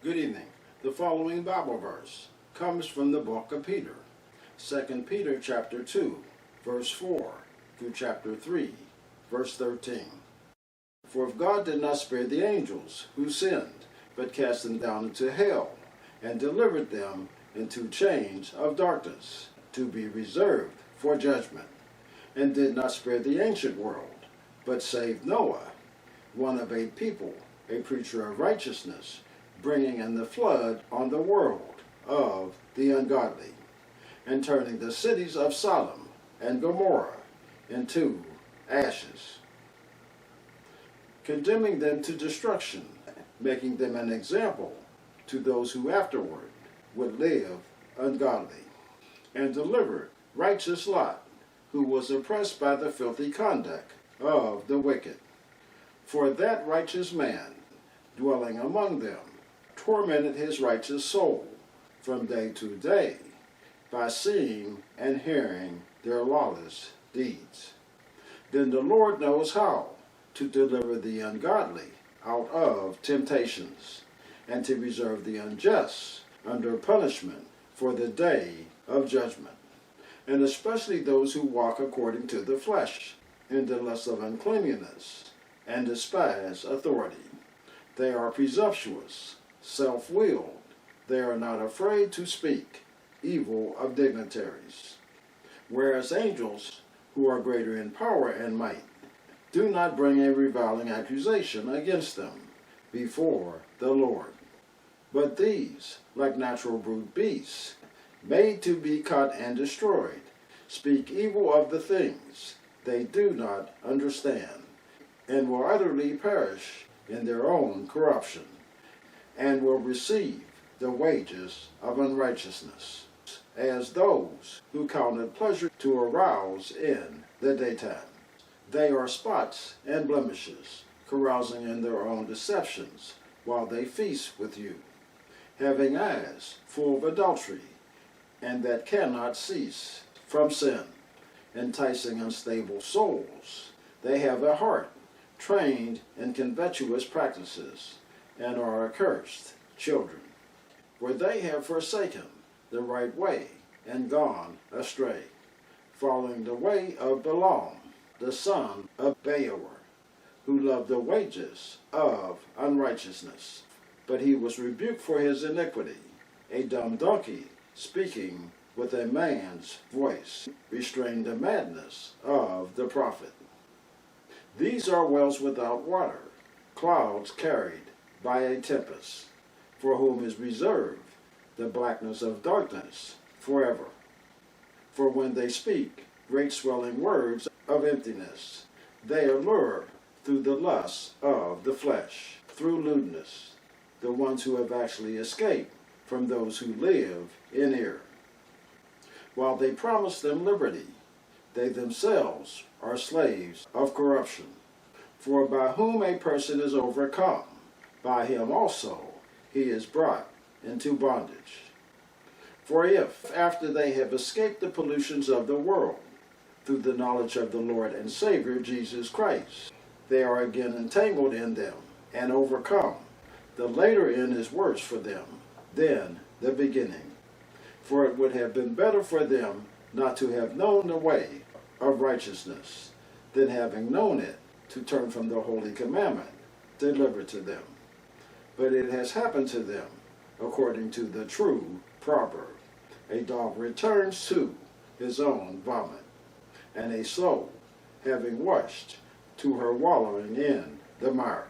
Good evening. The following Bible verse comes from the book of Peter, 2 Peter chapter 2, verse 4 through chapter 3, verse 13. For if God did not spare the angels who sinned, but cast them down into hell, and delivered them into chains of darkness, to be reserved for judgment, and did not spare the ancient world, but saved Noah, one of a people, a preacher of righteousness, bringing in the flood on the world of the ungodly, and turning the cities of Sodom and Gomorrah into ashes, condemning them to destruction, making them an example to those who afterward would live ungodly, and delivered righteous Lot, who was oppressed by the filthy conduct of the wicked. For that righteous man, dwelling among them, tormented his righteous soul from day to day by seeing and hearing their lawless deeds. Then the Lord knows how to deliver the ungodly out of temptations, and to reserve the unjust under punishment for the day of judgment, and especially those who walk according to the flesh, in the lust of uncleanness, and despise authority. They are presumptuous, self-willed. They are not afraid to speak evil of dignitaries. Whereas angels, who are greater in power and might, do not bring a reviling accusation against them before the Lord. But these, like natural brute beasts, made to be cut and destroyed, speak evil of the things they do not understand, and will utterly perish in their own corruption, and will receive the wages of unrighteousness, as those who count it pleasure to arouse in the daytime. They are spots and blemishes, carousing in their own deceptions, while they feast with you, having eyes full of adultery, and that cannot cease from sin, enticing unstable souls. They have a heart trained in covetous practices, and are accursed children. For they have forsaken the right way, and gone astray, following the way of Balaam, the son of Beor, who loved the wages of unrighteousness. But he was rebuked for his iniquity. A dumb donkey, speaking with a man's voice, restrained the madness of the prophet. These are wells without water, clouds carried by a tempest, for whom is reserved the blackness of darkness forever. For when they speak great swelling words of emptiness, they allure through the lusts of the flesh, through lewdness, the ones who have actually escaped from those who live in error. While they promise them liberty, they themselves are slaves of corruption. For by whom a person is overcome, by him also he is brought into bondage. For if, after they have escaped the pollutions of the world, through the knowledge of the Lord and Savior Jesus Christ, they are again entangled in them and overcome, the later end is worse for them than the beginning. For it would have been better for them not to have known the way of righteousness, than having known it, to turn from the holy commandment delivered to them. But it has happened to them according to the true proverb: a dog returns to his own vomit, and a soul, having washed, to her wallowing in the mire.